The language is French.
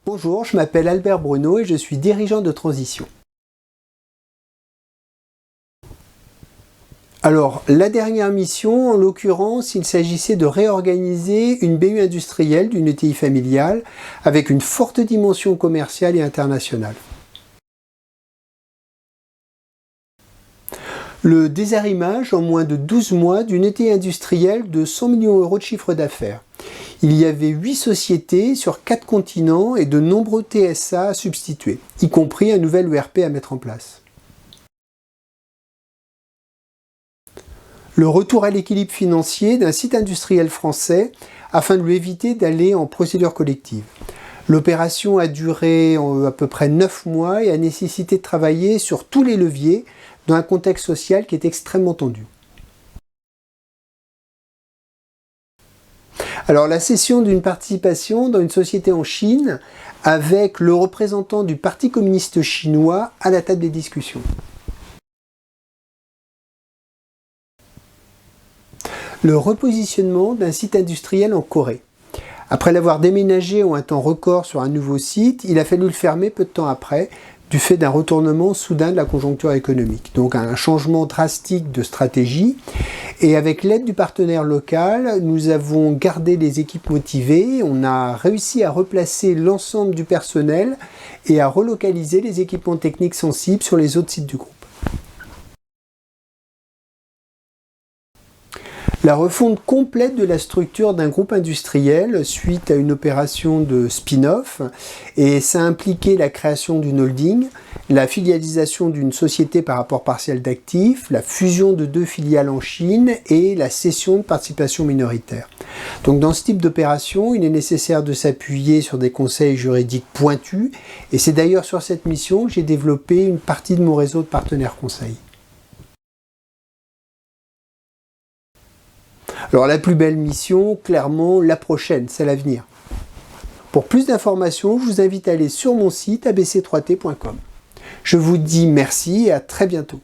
Bonjour, je m'appelle Albert Bruno et je suis dirigeant de transition. Alors, la dernière mission, en l'occurrence, il s'agissait de réorganiser une BU industrielle d'une ETI familiale avec une forte dimension commerciale et internationale. Le désarrimage en moins de 12 mois d'une ETI industrielle de 100 millions d'euros de chiffre d'affaires. Il y avait 8 sociétés sur 4 continents et de nombreux TSA à substituer, y compris un nouvel ERP à mettre en place. Le retour à l'équilibre financier d'un site industriel français afin de lui éviter d'aller en procédure collective. L'opération a duré à peu près 9 mois et a nécessité de travailler sur tous les leviers dans un contexte social qui est extrêmement tendu. Alors la cession d'une participation dans une société en Chine avec le représentant du Parti communiste chinois à la table des discussions. Le repositionnement d'un site industriel en Corée. Après l'avoir déménagé en un temps record sur un nouveau site, il a fallu le fermer peu de temps après, du fait d'un retournement soudain de la conjoncture économique. Donc un changement drastique de stratégie. Et avec l'aide du partenaire local, nous avons gardé les équipes motivées, on a réussi à replacer l'ensemble du personnel et à relocaliser les équipements techniques sensibles sur les autres sites du groupe. La refonte complète de la structure d'un groupe industriel suite à une opération de spin-off, et ça a impliqué la création d'une holding, la filialisation d'une société par rapport partiel d'actifs, la fusion de 2 filiales en Chine et la cession de participation minoritaire. Donc dans ce type d'opération, il est nécessaire de s'appuyer sur des conseils juridiques pointus, et c'est d'ailleurs sur cette mission que j'ai développé une partie de mon réseau de partenaires conseils. Alors la plus belle mission, clairement, la prochaine, c'est l'avenir. Pour plus d'informations, je vous invite à aller sur mon site abc3t.com. Je vous dis merci et à très bientôt.